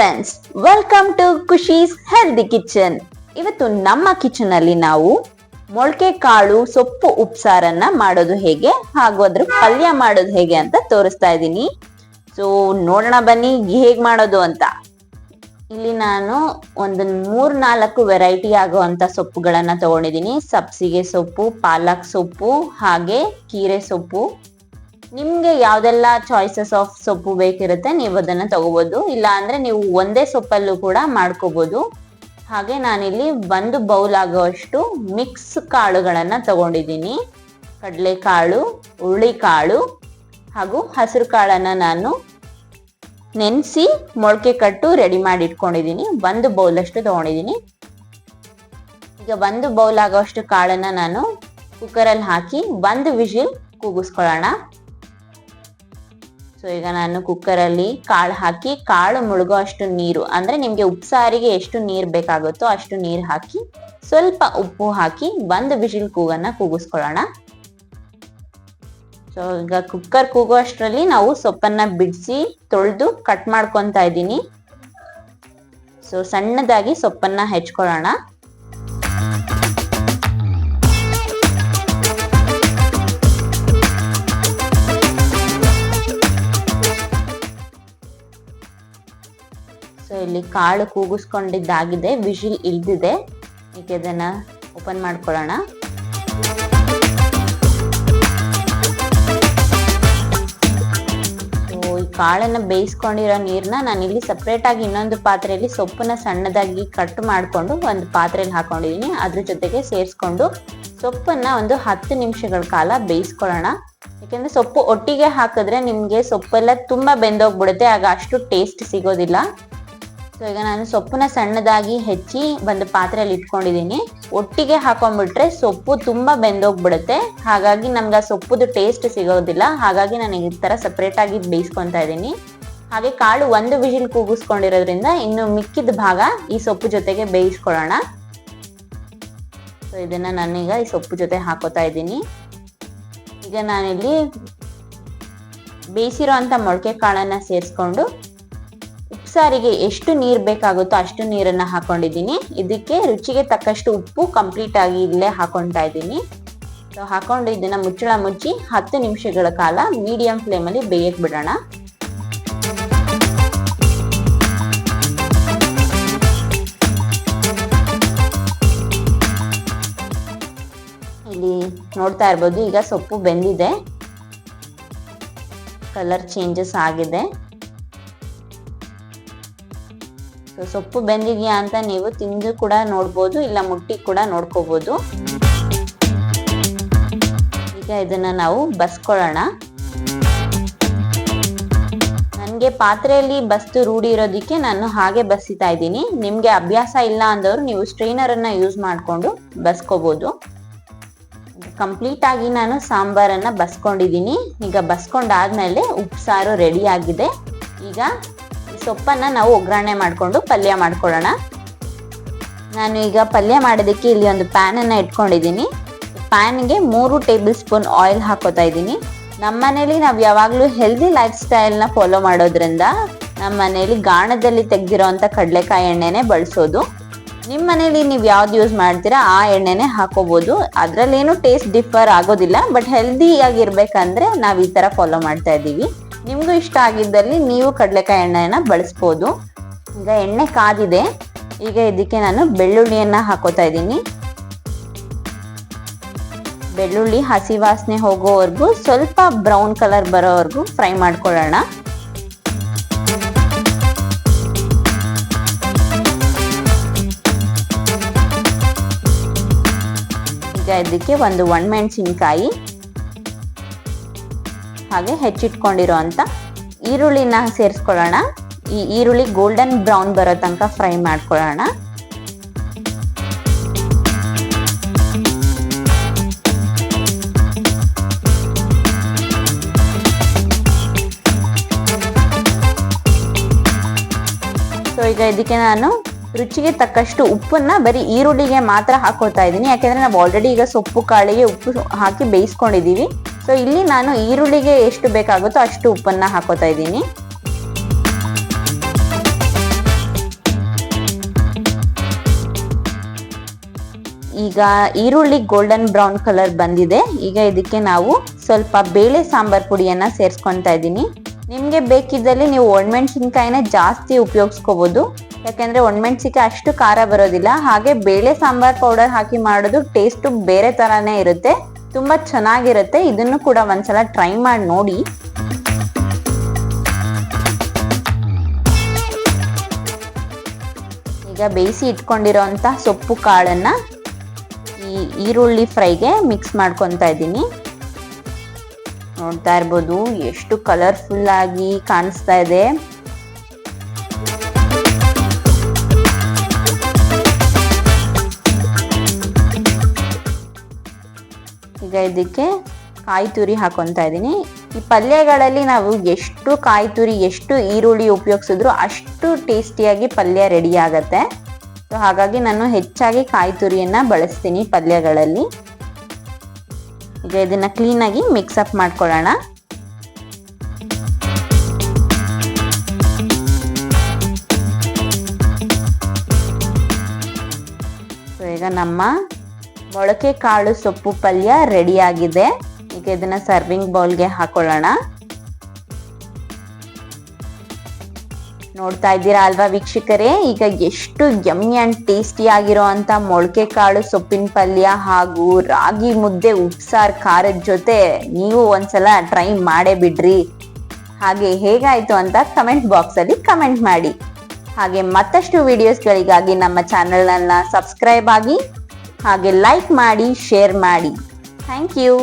Friends, welcome to Khushi's healthy kitchen. ಇವತ್ತು ನಮ್ಮ kitchen ಅಲ್ಲಿ ನಾವು ಮೊಳಕೆ ಕಾಳು ಸೊಪ್ಪು ಉಪ್ಸಾರನ್ನ ಮಾಡೋದು ಹೇಗೆ ಹಾಗೂ ಅದ್ರ ಪಲ್ಯ ಮಾಡೋದು ಹೇಗೆ ಅಂತ ತೋರಿಸ್ತಾ ಇದ್ದೀನಿ. ಸೊ ನೋಡೋಣ ಬನ್ನಿ ಹೇಗ್ ಮಾಡೋದು ಅಂತ. ಇಲ್ಲಿ ನಾನು ಒಂದು 3-4 ವೆರೈಟಿ ಆಗುವಂತ ಸೊಪ್ಪುಗಳನ್ನ ತಗೊಂಡಿದ್ದೀನಿ. ಸಬ್ಸಿಗೆ ಸೊಪ್ಪು, ಪಾಲಕ್ ಸೊಪ್ಪು, ಹಾಗೆ ಕೀರೆ ಸೊಪ್ಪು. ನಿಮ್ಗೆ ಯಾವ್ದೆಲ್ಲ ಚಾಯ್ಸಸ್ ಆಫ್ ಸೊಪ್ಪು ಬೇಕಿರುತ್ತೆ ನೀವು ಅದನ್ನ ತಗೋಬಹುದು. ಇಲ್ಲ ಅಂದ್ರೆ ನೀವು ಒಂದೇ ಸೊಪ್ಪಲ್ಲೂ ಕೂಡ ಮಾಡ್ಕೋಬಹುದು. ಹಾಗೆ ನಾನಿಲ್ಲಿ 1 ಬೌಲ್ ಆಗುವಷ್ಟು ಮಿಕ್ಸ್ ಕಾಳುಗಳನ್ನ ತಗೊಂಡಿದ್ದೀನಿ. ಕಡಲೆಕಾಳು, ಹುರುಳಿಕಾಳು ಹಾಗೂ ಹಸಿರು ಕಾಳನ್ನ ನಾನು ನೆನೆಸಿ ಮೊಳಕೆ ಕಟ್ಟು ರೆಡಿ ಮಾಡಿ ಇಟ್ಕೊಂಡಿದ್ದೀನಿ. 1 ಬೌಲ್ ಅಷ್ಟು ತಗೊಂಡಿದ್ದೀನಿ. ಈಗ 1 ಬೌಲ್ ಆಗುವಷ್ಟು ಕಾಳನ್ನ ನಾನು ಕುಕ್ಕರಲ್ಲಿ ಹಾಕಿ 1 ವಿಷಿಲ್ ಕೂಗಿಸ್ಕೊಳ್ಳೋಣ. ಸೊ ಈಗ ನಾನು ಕುಕ್ಕರಲ್ಲಿ ಕಾಳು ಹಾಕಿ ಕಾಳು ಮುಳುಗೋ ಅಷ್ಟು ನೀರು, ಅಂದ್ರೆ ನಿಮ್ಗೆ ಉಪ್ಸಾರಿಗೆ ಎಷ್ಟು ನೀರು ಬೇಕಾಗುತ್ತೋ ಅಷ್ಟು ನೀರು ಹಾಕಿ ಸ್ವಲ್ಪ ಉಪ್ಪು ಹಾಕಿ 1 ವಿಷಿಲ್ ಕೂಗಿಸ್ಕೊಳ್ಳೋಣ. ಸೊ ಈಗ ಕುಕ್ಕರ್ ಕೂಗೋ ಅಷ್ಟರಲ್ಲಿ ನಾವು ಸೊಪ್ಪನ್ನ ಬಿಡಿಸಿ ತೊಳೆದು ಕಟ್ ಮಾಡ್ಕೊತಾ ಇದ್ದೀನಿ. ಸೊ ಸಣ್ಣದಾಗಿ ಸೊಪ್ಪನ್ನ ಹೆಚ್ಕೊಳ್ಳೋಣ. ಸೊ ಇಲ್ಲಿ ಕಾಳು ಕೂಗಿಸ್ಕೊಂಡಿದ್ದಾಗಿದೆ, ವಿಷಿಲ್ ಇಳ್ದಿದೆ. ಈಗ ಇದನ್ನ ಓಪನ್ ಮಾಡ್ಕೊಳ್ಳೋಣ. ಸೊ ಈ ಕಾಳನ್ನ ಬೇಯಿಸ್ಕೊಂಡಿರೋ ನೀರ್ನ ನಾನು ಇಲ್ಲಿ ಸಪ್ರೇಟ್ ಆಗಿ ಇನ್ನೊಂದು ಪಾತ್ರೆಯಲ್ಲಿ ಸೊಪ್ಪನ್ನ ಸಣ್ಣದಾಗಿ ಕಟ್ ಮಾಡ್ಕೊಂಡು ಒಂದು ಪಾತ್ರೆಯಲ್ಲಿ ಹಾಕೊಂಡಿದೀನಿ. ಅದ್ರ ಜೊತೆಗೆ ಸೇರಿಸ್ಕೊಂಡು ಸೊಪ್ಪನ್ನ ಒಂದು 10 ನಿಮಿಷಗಳ ಕಾಲ ಬೇಯಿಸ್ಕೊಳ್ಳೋಣ. ಯಾಕಂದ್ರೆ ಸೊಪ್ಪು ಒಟ್ಟಿಗೆ ಹಾಕಿದ್ರೆ ನಿಮ್ಗೆ ಸೊಪ್ಪೆಲ್ಲ ತುಂಬಾ ಬೆಂದೋಗ್ಬಿಡುತ್ತೆ, ಆಗ ಅಷ್ಟು ಟೇಸ್ಟ್ ಸಿಗೋದಿಲ್ಲ. ಸೊ ಈಗ ನಾನು ಸೊಪ್ಪನ್ನ ಸಣ್ಣದಾಗಿ ಹೆಚ್ಚಿ ಒಂದು ಪಾತ್ರೆಯಲ್ಲಿ ಇಟ್ಕೊಂಡಿದ್ದೀನಿ. ಒಟ್ಟಿಗೆ ಹಾಕೊಂಡ್ಬಿಟ್ರೆ ಸೊಪ್ಪು ತುಂಬಾ ಬೆಂದೋಗ್ಬಿಡುತ್ತೆ, ಹಾಗಾಗಿ ನಮ್ಗೆ ಆ ಸೊಪ್ಪುದು ಟೇಸ್ಟ್ ಸಿಗೋದಿಲ್ಲ. ಹಾಗಾಗಿ ನಾನು ಈ ತರ ಸಪ್ರೇಟ್ ಆಗಿ ಬೇಯಿಸ್ಕೊತಾ ಇದ್ದೀನಿ. ಹಾಗೆ ಕಾಳು 1 ವಿಷಿಲ್ ಕೂಗಿಸ್ಕೊಂಡಿರೋದ್ರಿಂದ ಇನ್ನು ಮಿಕ್ಕಿದ ಭಾಗ ಈ ಸೊಪ್ಪು ಜೊತೆಗೆ ಬೇಯಿಸ್ಕೊಳ್ಳೋಣ. ಸೊ ಇದನ್ನ ನಾನೀಗ ಈ ಸೊಪ್ಪು ಜೊತೆ ಹಾಕೋತಾ ಇದ್ದೀನಿ. ಈಗ ನಾನಿಲ್ಲಿ ಬೇಯಿಸಿರೋ ಅಂತ ಮೊಳಕೆ ಕಾಳನ್ನ ಸೇರಿಸ್ಕೊಂಡು ಉಪ್ಸಾರಿಗೆ ಎಷ್ಟು ನೀರು ಬೇಕಾಗುತ್ತೋ ಅಷ್ಟು ನೀರನ್ನ ಹಾಕೊಂಡಿದ್ದೀನಿ. ಇದಕ್ಕೆ ರುಚಿಗೆ ತಕ್ಕಷ್ಟು ಉಪ್ಪು ಕಂಪ್ಲೀಟ್ ಆಗಿ ಇಲ್ಲೇ ಹಾಕೊಳ್ತಾ ಇದ್ದೀನಿ. ಸೊ ಹಾಕೊಂಡು ಇದನ್ನ ಮುಚ್ಚಳ ಮುಚ್ಚಿ 10 ನಿಮಿಷಗಳ ಕಾಲ ಮೀಡಿಯಂ ಫ್ಲೇಮ್ ಅಲ್ಲಿ ಬೇಯಕ್ ಬಿಡೋಣ. ಇಲ್ಲಿ ನೋಡ್ತಾ ಇರ್ಬೋದು, ಈಗ ಸೊಪ್ಪು ಬೆಂದಿದೆ, ಕಲರ್ ಚೇಂಜಸ್ ಆಗಿದೆ. ಸೊಪ್ಪು ಬೆಂದಿದ್ಯಾ ಅಂತ ನೀವು ತಿಂದು ಕೂಡ ನೋಡ್ಬೋದು, ಇಲ್ಲ ಮುಟ್ಟಿ ಕೂಡ ನೋಡ್ಕೋಬಹುದು. ಈಗ ಇದನ್ನ ನಾವು ಬಸ್ಕೊಳ್ಳೋಣ. ನನ್ಗೆ ಪಾತ್ರೆಯಲ್ಲಿ ಬಸ್ತು ರೂಢಿ ಇರೋದಿಕ್ಕೆ ನಾನು ಹಾಗೆ ಬಸಿತಾ ಇದ್ದೀನಿ. ನಿಮ್ಗೆ ಅಭ್ಯಾಸ ಇಲ್ಲ ಅಂದವರು ನೀವು ಸ್ಟ್ರೈನರ್ ಅನ್ನ ಯೂಸ್ ಮಾಡ್ಕೊಂಡು ಬಸ್ಕೋಬಹುದು. ಕಂಪ್ಲೀಟ್ ಆಗಿ ನಾನು ಸಾಂಬಾರನ್ನ ಬಸ್ಕೊಂಡಿದ್ದೀನಿ. ಈಗ ಬಸ್ಕೊಂಡಾದ್ಮೇಲೆ ಉಪ್ಸಾರು ರೆಡಿ ಆಗಿದೆ. ಈಗ ಸೊಪ್ಪನ್ನ ನಾವು ಒಗ್ಗರಣೆ ಮಾಡ್ಕೊಂಡು ಪಲ್ಯ ಮಾಡ್ಕೊಳ್ಳೋಣ. ನಾನು ಈಗ ಪಲ್ಯ ಮಾಡೋದಕ್ಕೆ ಇಲ್ಲಿ ಒಂದು ಪ್ಯಾನ್ ಅನ್ನ ಇಟ್ಕೊಂಡಿದ್ದೀನಿ. ಪ್ಯಾನ್ಗೆ 3 ಟೇಬಲ್ ಸ್ಪೂನ್ ಆಯಿಲ್ ಹಾಕೋತಾ ಇದ್ದೀನಿ. ನಮ್ಮ ಮನೇಲಿ ನಾವು ಯಾವಾಗ್ಲೂ ಹೆಲ್ದಿ ಲೈಫ್ ಸ್ಟೈಲ್ ನ ಫಾಲೋ ಮಾಡೋದ್ರಿಂದ ನಮ್ಮ ಮನೇಲಿ ಗಾಣದಲ್ಲಿ ತೆಗ್ದಿರೋಂಥ ಕಡಲೆಕಾಯಿ ಎಣ್ಣೆನೆ ಬಳಸೋದು. ನಿಮ್ಮ ಮನೇಲಿ ನೀವು ಯಾವ್ದು ಯೂಸ್ ಮಾಡ್ತೀರಾ ಆ ಎಣ್ಣೆನೆ ಹಾಕೋಬಹುದು. ಅದ್ರಲ್ಲೇನು ಟೇಸ್ಟ್ ಡಿಫರ್ ಆಗೋದಿಲ್ಲ, ಬಟ್ ಹೆಲ್ದಿ ಆಗಿರ್ಬೇಕಂದ್ರೆ ನಾವು ಈ ತರ ಫಾಲೋ ಮಾಡ್ತಾ ಇದ್ದೀವಿ. ನಿಮ್ಗೂ ಇಷ್ಟ ಆಗಿದ್ದಲ್ಲಿ ನೀವು ಕಡಲೆಕಾಯಿ ಎಣ್ಣೆನ ಬಳಸ್ಬೋದು. ಈಗ ಎಣ್ಣೆ ಕಾದಿದೆ. ಈಗ ಇದಕ್ಕೆ ನಾನು ಬೆಳ್ಳುಳ್ಳಿಯನ್ನ ಹಾಕೋತಾ ಇದ್ದೀನಿ. ಬೆಳ್ಳುಳ್ಳಿ ಹಸಿ ವಾಸನೆ ಹೋಗೋವರೆಗೂ ಸ್ವಲ್ಪ ಬ್ರೌನ್ ಕಲರ್ ಬರೋವರೆಗೂ ಫ್ರೈ ಮಾಡ್ಕೊಳ್ಳೋಣ. ಈಗ ಇದಕ್ಕೆ ಒಂದು ಒಣಮೆಣಸಿನಕಾಯಿ ಹಾಗೆ ಹೆಚ್ಚಿಟ್ಕೊಂಡಿರೋಂಥ ಈರುಳ್ಳಿನ ಸೇರಿಸ್ಕೊಳ್ಳೋಣ. ಈ ಈರುಳ್ಳಿ ಗೋಲ್ಡನ್ ಬ್ರೌನ್ ಬರೋ ತನಕ ಫ್ರೈ ಮಾಡ್ಕೊಳ್ಳೋಣ. ಸೊ ಈಗ ಇದಕ್ಕೆ ನಾನು ರುಚಿಗೆ ತಕ್ಕಷ್ಟು ಉಪ್ಪನ್ನ ಬರೀ ಈರುಳ್ಳಿಗೆ ಮಾತ್ರ ಹಾಕೋತಾ ಇದ್ದೀನಿ. ಯಾಕೆಂದ್ರೆ ನಾವು ಆಲ್ರೆಡಿ ಈಗ ಸೊಪ್ಪು ಕಾಳಿಗೆ ಉಪ್ಪು ಹಾಕಿ ಬೇಯಿಸ್ಕೊಂಡಿದೀವಿ. ಸೊ ಇಲ್ಲಿ ನಾನು ಈರುಳ್ಳಿಗೆ ಎಷ್ಟು ಬೇಕಾಗುತ್ತೋ ಅಷ್ಟು ಉಪ್ಪನ್ನ ಹಾಕೋತಾ ಇದ್ದೀನಿ. ಈಗ ಈರುಳ್ಳಿ ಗೋಲ್ಡನ್ ಬ್ರೌನ್ ಕಲರ್ ಬಂದಿದೆ. ಈಗ ಇದಕ್ಕೆ ನಾವು ಸ್ವಲ್ಪ ಬೇಳೆ ಸಾಂಬಾರ್ ಪುಡಿಯನ್ನ ಸೇರಿಸ್ಕೊತಾ ಇದ್ದೀನಿ. ನಿಮ್ಗೆ ಬೇಕಿದ್ದಲ್ಲಿ ನೀವು ಒಣಮೆಣಸಿನ್ಕಾಯಿನ ಜಾಸ್ತಿ ಉಪಯೋಗಿಸ್ಕೋಬಹುದು, ಯಾಕೆಂದ್ರೆ ಒಣಮೆಣಸಿನ್ಕಾಯಿ ಅಷ್ಟು ಖಾರ ಬರೋದಿಲ್ಲ. ಹಾಗೆ ಬೇಳೆ ಸಾಂಬಾರ್ ಪೌಡರ್ ಹಾಕಿ ಮಾಡೋದು ಟೇಸ್ಟ್ ಬೇರೆ ತರಾನೇ ಇರುತ್ತೆ, ತುಂಬಾ ಚೆನ್ನಾಗಿರುತ್ತೆ. ಇದನ್ನು ಕೂಡ ಒಂದ್ಸಲ ಟ್ರೈ ಮಾಡಿ ನೋಡಿ. ಈಗ ಬೇಯಿಸಿ ಇಟ್ಕೊಂಡಿರೋಂಥ ಸೊಪ್ಪು ಕಾಳನ್ನ ಈ ಈರುಳ್ಳಿ ಫ್ರೈಗೆ ಮಿಕ್ಸ್ ಮಾಡ್ಕೊತಾ ಇದ್ದೀನಿ. ನೋಡ್ತಾ ಇರ್ಬೋದು ಎಷ್ಟು ಕಲರ್ಫುಲ್ ಆಗಿ ಕಾಣಿಸ್ತಾ ಇದೆ. ಈಗ ಇದಕ್ಕೆ ಕಾಯಿ ತುರಿ ಹಾಕೊತಾ ಇದ್ದೀನಿ. ಈ ಪಲ್ಯಗಳಲ್ಲಿ ನಾವು ಎಷ್ಟು ಕಾಯಿ ತುರಿ ಎಷ್ಟು ಈರುಳ್ಳಿ ಉಪಯೋಗಿಸಿದ್ರು ಅಷ್ಟು ಟೇಸ್ಟಿಯಾಗಿ ಪಲ್ಯ ರೆಡಿ ಆಗತ್ತೆ. ಸೊ ಹಾಗಾಗಿ ನಾನು ಹೆಚ್ಚಾಗಿ ಕಾಯಿ ತುರಿಯನ್ನ ಬಳಸ್ತೀನಿ ಪಲ್ಯಗಳಲ್ಲಿ. ಈಗ ಇದನ್ನ ಕ್ಲೀನಾಗಿ ಮಿಕ್ಸ್ ಅಪ್ ಮಾಡ್ಕೊಳ್ಳೋಣ. ಸೊ ಈಗ ನಮ್ಮ ಮೊಳಕೆ ಕಾಳು ಸೊಪ್ಪು ಪಲ್ಯ ರೆಡಿ ಆಗಿದೆ. ಈಗ ಇದನ್ನ ಸರ್ವಿಂಗ್ ಬೌಲ್ಗೆ ಹಾಕೊಳ್ಳೋಣ. ನೋಡ್ತಾ ಇದ್ದೀರಾ ಅಲ್ವಾ ವೀಕ್ಷಕರೇ, ಈಗ ಎಷ್ಟು ಯಮ್ಮಿ ಅಂಡ್ ಟೇಸ್ಟಿ ಆಗಿರೋ ಅಂತ ಮೊಳಕೆ ಕಾಳು ಸೊಪ್ಪಿನ ಪಲ್ಯ ಹಾಗೂ ರಾಗಿ ಮುದ್ದೆ ಉಪ್ಸಾರ್ ಖಾರದ ಜೊತೆ ನೀವು ಒಂದ್ಸಲ ಟ್ರೈ ಮಾಡೇ ಬಿಡ್ರಿ. ಹಾಗೆ ಹೇಗಾಯ್ತು ಅಂತ ಕಮೆಂಟ್ ಬಾಕ್ಸ್ ಅಲ್ಲಿ ಕಮೆಂಟ್ ಮಾಡಿ. ಹಾಗೆ ಮತ್ತಷ್ಟು ವಿಡಿಯೋಸ್ಗಳಿಗಾಗಿ ನಮ್ಮ ಚಾನೆಲ್ ಅನ್ನ ಸಬ್ಸ್ಕ್ರೈಬ್ ಆಗಿ, ಹಾಗೆ ಲೈಕ್ ಮಾಡಿ, ಶೇರ್ ಮಾಡಿ. Thank you.